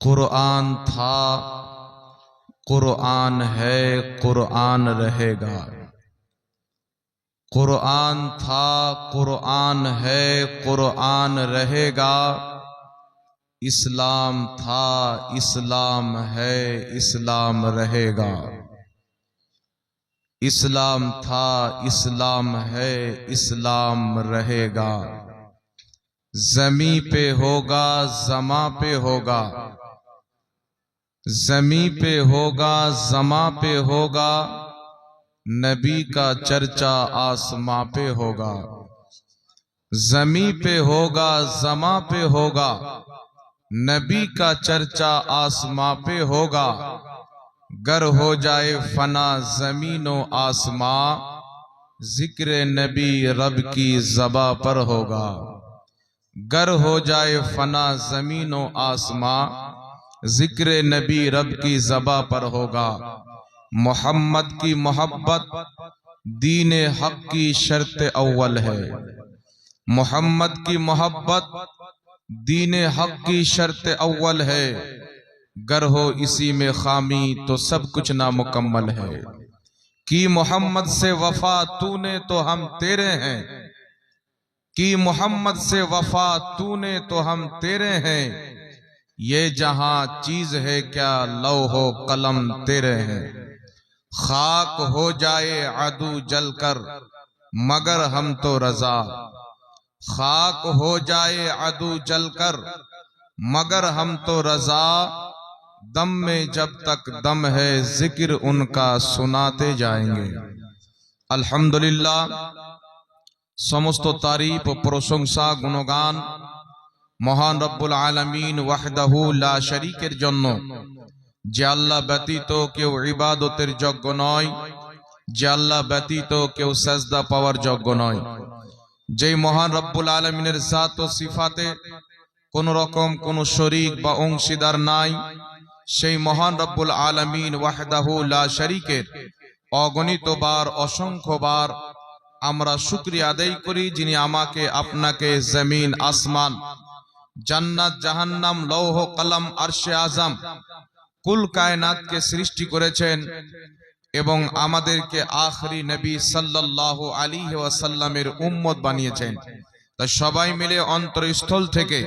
कुरान था, कुरान है, कुरान रहेगा। कुरान था, कुरान है, कुरान रहेगा। इस्लाम था, इस्लाम है, इस्लाम रहेगा। इस्लाम था, इस्लाम है, इस्लाम रहेगा। ज़मीं पे होगा, ज़मा पे होगा। ज़मीं पे होगा, ज़मा पे होगा। नबी का चर्चा आसमां पे होगा। ज़मीं पे होगा, ज़मा पे होगा। नबी का चर्चा आसमां पे होगा। गर हो जाए फना ज़मीनो आसमां, जिक्र नबी रब की ज़बा पर होगा। गर हो जाए फना ज़मीनो आसमां, जिक्र नबी रब की ज़बा पर होगा। मोहम्मद की मोहब्बत दीन हक की शर्त अव्वल है। मोहम्मद की मोहब्बत दीन हक की शर्त अव्वल है। गर हो इसी में खामी तो सब कुछ नामुकम्मल है। कि मोहम्मद से वफा तूने तो हम तेरे हैं। कि मोहम्मद से वफा तूने तो हम तेरे हैं। ये जहां चीज है क्या लौहो कलम तेरे हैं। खाक हो जाए अदू जलकर मगर हम तो रजा। खाक हो जाए अदू जलकर मगर हम तो रजा। दम में जब तक दम है जिक्र उनका सुनाते जाएंगे। अल्हम्दुलिल्लाह, समस्त तारीफ प्रशंसा गुणगान মহান রব্বুল আলামিন ওয়াহদাহু লা শরীকের জন্য, যে আল্লাহ ব্যতীত কেউ ইবাদতের যোগ্য নয়, যে আল্লাহ ব্যতীত কেউ সাজদা পাওয়ার যোগ্য নয়। যেই মহান রব্বুল আলামিনের জাত ও সিফাতে কোন রকম কোন শরীক বা অংশীদার নাই, সেই মহান রব্বুল আলামিন ওয়াহদাহু লা শরীকের অগণিত বার অসংখ্য বার আমরা শুকরিয়া আদায় করি, যিনি আমাকে আপনাকে জমিন আসমান জান্নাত জাহান্নাম লৌহ কলম আরশে আজম কুল কায়নাতকে সৃষ্টি করেছেন এবং আমাদেরকে আখরি নবী সাল্লাল্লাহু আলাইহি ওয়াসাল্লামের উম্মত বানিয়েছেন। তাই সবাই মিলে অন্তরস্থল থেকে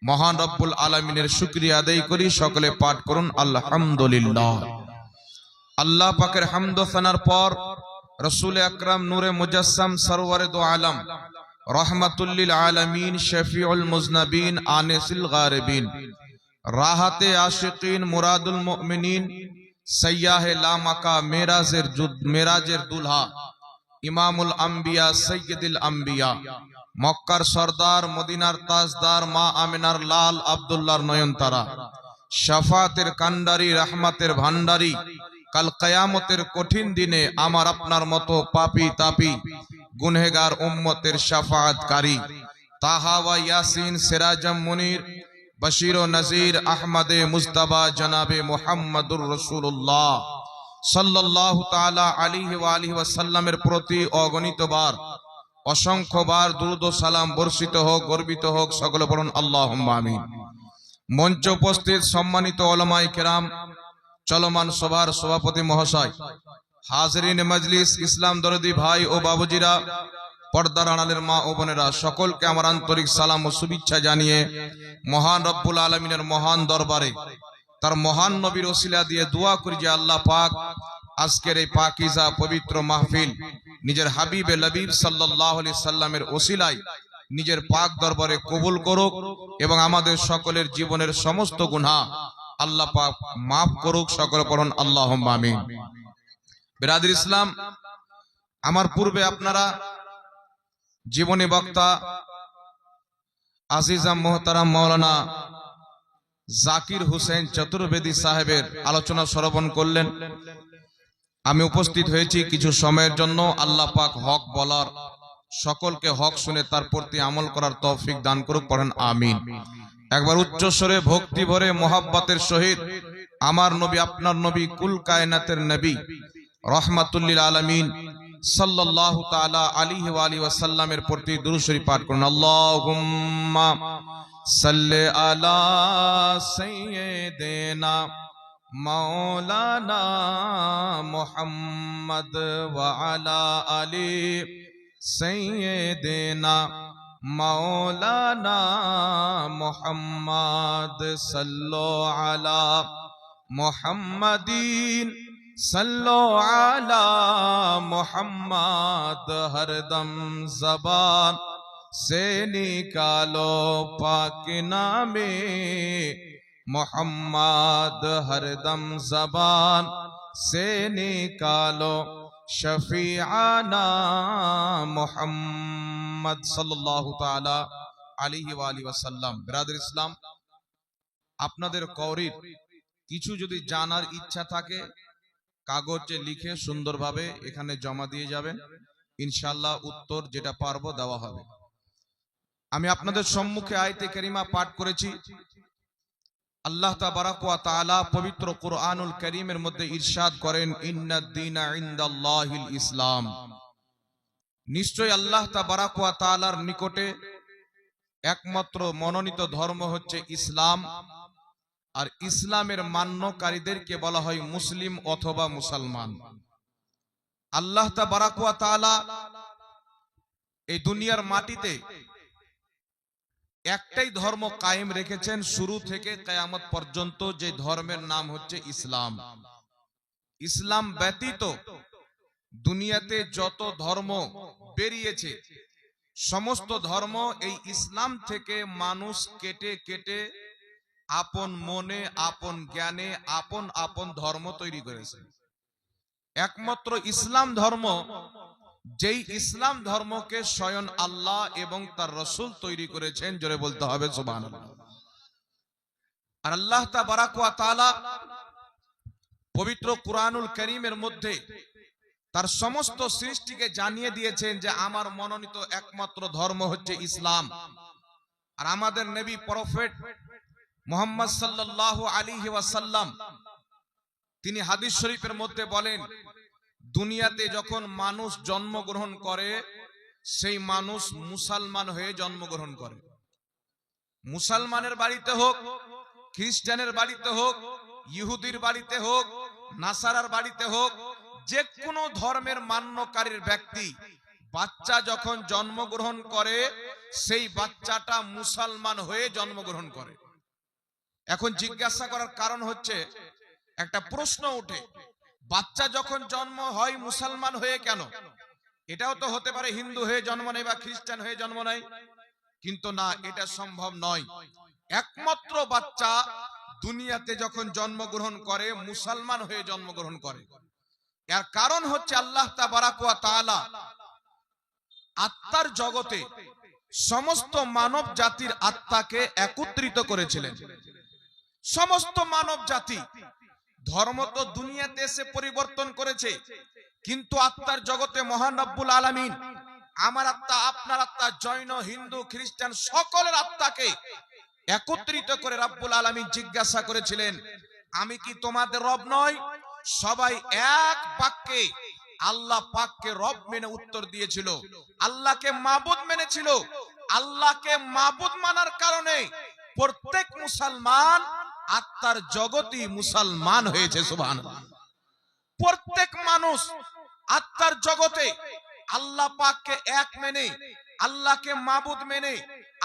মহান রব্বুল আলামিনের শুকরিয়া আদায় করি। সকলে পাঠ করুন আলহামদুলিল্লাহ। আল্লাহ পাকের হামদ ও সানার পর রাসূল আকরাম নূরে মুজাসসাম সরওয়ারে দো আলম रहमतुल्लिल आलमीन शफीउल मुज़नबीन आनिसिल गारिबीन राहते आशिकीन मुरादुल मुमिनीन सय्याहे लामका मेराजेर दुल्हा इमामुल अंबिया सय्यदुल अंबिया मक्कार सरदार मदिनार ताजदार मा आमिनार लाल अब्दुल्लाहर नयनतारा शफातेर कांडारी रहमतेर भांडारी कल कयामतेर कठिन दिने आमार आपनार मतो पापी तापी गुनहेगार उम्मतेर शफाअतकारी ताहा व यासीन सिराजम मुनीर बशीर व नजीर अहमदे मुस्तफा जनाबे मुहम्मदुर रसूलुल्लाह सल्लल्लाहु ताला अलैहि व आलिहि वसल्लमेर प्रति अगणित बार असंख्य बार दुरूद व सालाम बर्षित होक, गर्बित होक। सकले पढ़ुन आल्लाहुम्मा आमीन। मंच उपस्थित सम्मानित उलामाए किराम, चलमान सभार सभापति महोदय, हाजरीन मजलिस, इस्लाम दरदी भाई ओ बाबूजिरा, पर्दार आड़ालेर मा ओ बोनेरा, सकलके आमार आंतरिक सालाम ओ शुभेच्छा जानिए महान रब्बुल आलामिनेर महान दरबारे तार महान नबीर ओसिला दिए दुआ करी जे आल्लाह पाक आजकेर এই পাকিজা पवित्र महफिल निजेर हाबिबे लबीब सल्लल्लाहु अलैहि साल्लामेर ओसिलाय निजेर पाक दरबारे कबुल करुक एवं आमादेर सकलेर जीवनेर समस्त गुनाह আল্লাহ পাক মাফ করুক। সকলে পড়ুন আল্লাহুম্মা আমিন। বিরাদর ইসলাম, আমার পূর্বে আপনারা জীবনী বক্তা আজিজাম মুহতারাম মাওলানা জাকির হোসেন চতুর্বেদী সাহেবের আলোচনা শ্রবণ করলেন। আমি উপস্থিত হয়েছি কিছু সময়ের জন্য। আল্লাহ পাক হক বলার, সকলকে হক শুনে তার প্রতি আমল করার তৌফিক দান করুক। পড়েন আমিন। একবার উচ্চ স্বরে ভক্তি ভরে মোহাব্বতের সহিত আমার নবী, আপনার নবী, কুল কায়নাতের নবী रहमतुल्लिल आलमीन सल्लल्लाहु ताला अलैहि व आलिहि वसल्लमेर प्रति दुरूद शरीफ पाठ करुन। अल्लाहुम्मा सल्ले अला सय्यिदना मौलाना मुहम्मद व अला अली सय्यिदना मौलाना मुहम्मद सल्लो अला मुहम्मदीन सल्लो अला मुहम्मद हरदम ज़बान से निकालो पाक नामे मोहम्मद हरदम ज़बान से निकालो शफीआना मोहम्मद सल्लल्लाहु ताला अलैहि ওয়াসাল্লাম। বিরাদর ইসলাম, আপনাদের কওরির কিছু যদি জানার ইচ্ছা থাকে কাগজে লিখে সুন্দরভাবে এখানে জমা দিয়ে যাবেন, ইনশাআল্লাহ উত্তর যেটা পারবো দেওয়া হবে। আমি আপনাদের সম্মুখে আয়াতে কারিমা পাঠ করেছি। আল্লাহ তাবারাক ওয়া তাআলা পবিত্র কুরআনুল কারীমের মধ্যে ইরশাদ করেন, ইন্নাদ দীনা ইনদাল্লাহিল ইসলাম। নিশ্চয় আল্লাহ তাবারাক ওয়া তাআলার নিকটে একমাত্র মনোনীত ধর্ম হচ্ছে ইসলাম, আর ইসলামের মান্যকারীদেরকে বলা হয় মুসলিম অথবা মুসলমান। আল্লাহ তাবারাক ওয়া তাআলা এই দুনিয়ার মাটিতে একটাই ধর্ম কায়েম রেখেছেন শুরু থেকে কিয়ামত পর্যন্ত, যে ধর্মের নাম হচ্ছে ইসলাম। ইসলাম ব্যতীত দুনিয়াতে যত ধর্ম বেরিয়েছে সমস্ত ধর্ম এই ইসলাম থেকে মানুষ কেটে কেটে আপন মনে আপন জ্ঞানে আপন আপন ধর্ম তৈরি করেছে। একমাত্র ইসলাম ধর্ম, যেই ইসলাম ধর্মকে স্বয়ং আল্লাহ এবং তার রাসূল তৈরি করেছেন, জোরে বলতে হবে সুবহানাল্লাহ। আর আল্লাহ তাবারাক ওয়া তাআলা পবিত্র কুরআনুল কারীমের মধ্যে তার সমস্ত সৃষ্টিকে জানিয়ে দিয়েছেন যে আমার মনোনীত একমাত্র ধর্ম হচ্ছে ইসলাম। আর আমাদের নবী প্রফেট মুহাম্মদ সাল্লাল্লাহু আলাইহি ওয়াসাল্লাম তিনি হাদিস শরীফের মধ্যে বলেন, দুনিয়াতে যখন মানুষ জন্মগ্রহণ করে সেই মানুষ মুসলমান হয়ে জন্মগ্রহণ করে। মুসলমানের বাড়িতে হোক, খ্রিস্টানের বাড়িতে হোক, ইহুদির বাড়িতে হোক, নাসারার বাড়িতে হোক, যে কোনো ধর্মের মান্যকারীর ব্যক্তি বাচ্চা যখন জন্মগ্রহণ করে সেই বাচ্চাটা মুসলমান হয়ে জন্মগ্রহণ করে। এখন জিজ্ঞাসা করার কারণ হচ্ছে, একটা প্রশ্ন ওঠে, বাচ্চা যখন জন্ম হয় মুসলমান হয়ে কেন? এটাও তো হতে পারে হিন্দু হয়ে জন্ম নেয় বা খ্রিস্টান হয়ে জন্ম নেয়, কিন্তু না, এটা সম্ভব নয়। একমাত্র বাচ্চা দুনিয়াতে যখন জন্মগ্রহণ করে মুসলমান হয়ে জন্মগ্রহণ করে। এর কারণ হচ্ছে আল্লাহ তাবারাক ওয়া তাআলা আত্মার জগতে সমস্ত মানব জাতির আত্মাকে একত্রিত করেছিলেন। সমস্ত মানব জাতি ধর্ম তো দুনিয়াতে এসে পরিবর্তন করেছে, কিন্তু আত্মার জগতে মহান রব্বুল আলামিন আমার আত্মা, আপনার আত্মা, জৈন, হিন্দু, খ্রিস্টান সকলের আত্মাকে একত্রিত করে রব্বুল আলামিন জিজ্ঞাসা করেছিলেন, আমি কি তোমাদের রব নয়? সবাই এক বাক্যে আল্লাহ পাককে রব মেনে উত্তর দিয়েছিল, আল্লাহকে মাবুদ মেনেছিল। আল্লাহকে মাবুদ মানার কারণে প্রত্যেক মুসলমান আত্মার জগতই মুসলমান হয়েছে। সুবহানাল্লাহ। প্রত্যেক মানুষ আত্মার জগতে আল্লাহ পাককে এক মেনে, আল্লাহকে মাবুদ মেনে,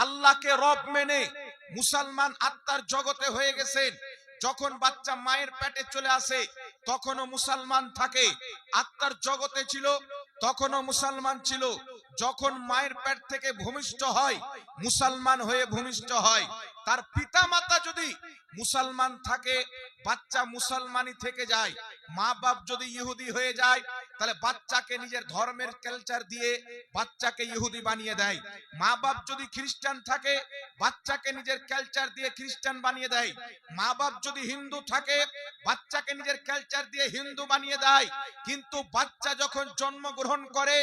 আল্লাহকে রব মেনে মুসলমান আত্মার জগতে হয়ে গেছেন। যখন বাচ্চা মায়ের পেটে চলে আসে তখনও মুসলমান থাকে, আত্মার জগতে ছিল তখনও মুসলমান ছিল। যখন মায়ের পেট থেকে ভূমিষ্ঠ হয় মুসলমান হয়ে ভূমিষ্ঠ হয়। তার পিতা মাতা যদি মুসলমান থাকে বাচ্চা মুসলমানই থেকে যায়। মা বাপ যদি ইহুদি হয়ে যায় তাহলে বাচ্চাকে নিজের ধর্মের কালচার দিয়ে বাচ্চাকে ইহুদি বানিয়ে দেয়। মা বাপ যদি খ্রিস্টান থাকে বাচ্চাকে নিজের কালচার দিয়ে খ্রিস্টান বানিয়ে দেয়। মা বাপ যদি হিন্দু থাকে বাচ্চাকে নিজের কালচার দিয়ে হিন্দু বানিয়ে দেয়। কিন্তু বাচ্চা যখন জন্মগ্রহণ করে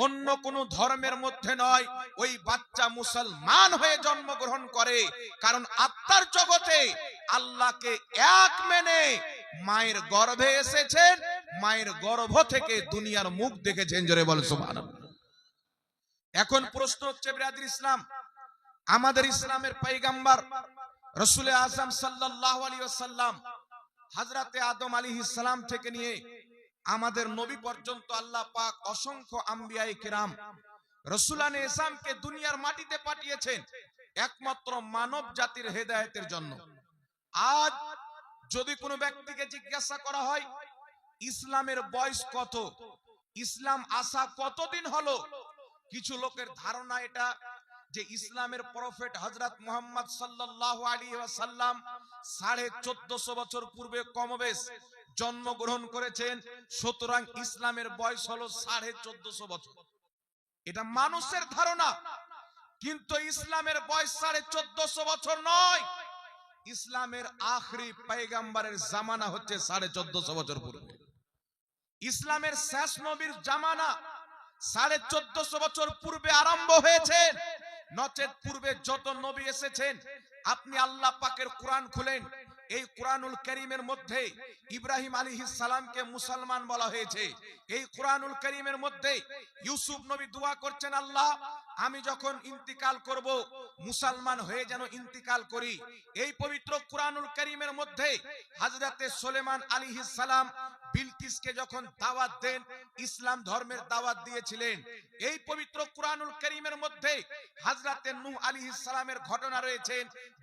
অন্য কোনো ধর্মের মধ্যে নয়, ওই বাচ্চা মুসলমান হয়ে জন্মগ্রহণ করে। কারণ আত্মার জগতে আল্লাহকে এক মেনে মায়ের গর্ভে এসেছেন, মায়ের গর্ভ থেকে দুনিয়ার মুখ দেখেছেন। জোরে বল সুবহানাল্লাহ। এখন প্রশ্ন হচ্ছে বিরাদর ইসলাম, আমাদের ইসলামের পয়গম্বর রাসূল আযম সাল্লাল্লাহু আলাইহি ওয়াসাল্লাম হযরতে আদম আলাইহিস সালাম থেকে নিয়ে আমাদের নবী পর্যন্ত আল্লাহ পাক অসংখ্য আম্বিয়ায়ে কেরাম রাসূলানে ইসলামকে দুনিয়ার মাটিতে পাঠিয়েছেন একমাত্র মানব জাতির হেদায়েতের জন্য। আজ যদি কোনো ব্যক্তিকে জিজ্ঞাসা করা হয় ইসলামের বয়স কত, ইসলাম আসা কতদিন হলো, কিছু লোকের ধারণা এটা যে ইসলামের প্রফেট হযরত মুহাম্মদ সাল্লাল্লাহু আলাইহি ওয়াসাল্লাম 1450 বছর পূর্বে কমবেশ জন্মগ্রহণ করেছেন, সুতরাং ইসলামের বয়স হলো 1450 বছর। এটা মানুষের ধারণা, কিন্তু ইসলামের বয়স 1450 বছর নয়। ইসলামের আখরি পয়গম্বরের জামানা হচ্ছে 1450 বছর পূর্বে। ইসলামের শেষ নবীর জামানা 1450 বছর পূর্বে আরম্ভ হয়েছে। নচেত পূর্বে যত নবী এসেছেন, আপনি আল্লাহ পাকের কোরআন খুলেন, এই কোরআনুল কারীমের মধ্যে ইব্রাহিম আলাইহিস সালামকে মুসলমান বলা হয়েছে। এই কোরআনুল কারীমের মধ্যে ইউসুফ নবী দোয়া করছেন, আল্লাহ আমি যখন ইন্তিকাল করব মুসলমান হয়ে যেন ইন্তিকাল করি। এই পবিত্র কোরআনুল কারীমের মধ্যে হযরতে সুলেমান আলাইহিস সালাম বিলকিসকে যখন দাওয়াত দেন, ইসলাম ধর্মের দাওয়াত দিয়েছিলেন। এই পবিত্র কোরআনুল কারীমের মধ্যে হযরতে নূহ আলাইহিস সালামের ঘটনা রয়েছে,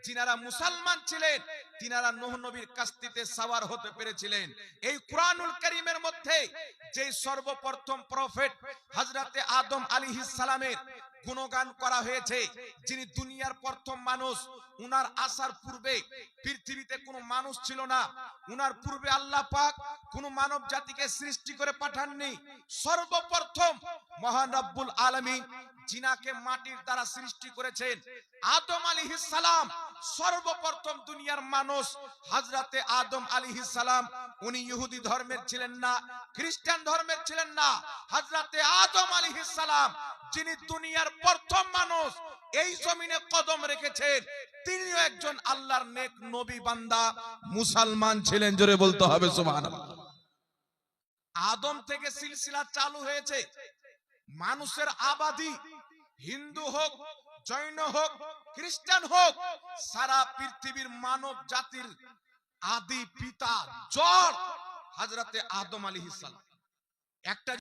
যিনারা মুসলমান ছিলেন তিনারা নূহ নবীর কাস্তিতে সওয়ার হতে পেরেছিলেন। এই কোরআনুল কারীমের মধ্যে যে সর্বপ্রথম প্রফেট হযরতে আদম আলাইহিস সালামের গুণগান করা হয়েছে, যিনি দুনিয়ার প্রথম মানুষ। উনার আসার পূর্বে পৃথিবীতে কোনো মানুষ ছিল না। উনার পূর্বে আল্লাহ পাক কোনো মানব জাতিকে সৃষ্টি করে পাঠাননি। সর্বপ্রথম মহান রব্বুল আলামিন যিনাকে মাটির দ্বারা সৃষ্টি করেছেন আদম আলাইহিস সালাম, সর্বপ্রথম দুনিয়ার মানুষ হযরতে আদম আলাইহিস সালাম। উনি ইহুদি ধর্মের ছিলেন না, খ্রিস্টান ধর্মের ছিলেন না। হযরতে আদম আলাইহিস সালাম যিনি দুনিয়ার প্রথম মানুষ এই জমিনে কদম রেখেছেন, তিনিও একজন আল্লাহর নেক নবী বান্দা মুসলমান ছিলেন। জোরে বলতে হবে সুবহানাল্লাহ। আদম থেকে সিলসিলা চালু হয়েছে। মানুষের আবাদি হিন্দু হোক, জৈন হোক, খ্রিস্টান হোক, সারা পৃথিবীর মানব জাতির আদি পিতা জড় হযরতে আদম আলাইহিস সালাম। একটা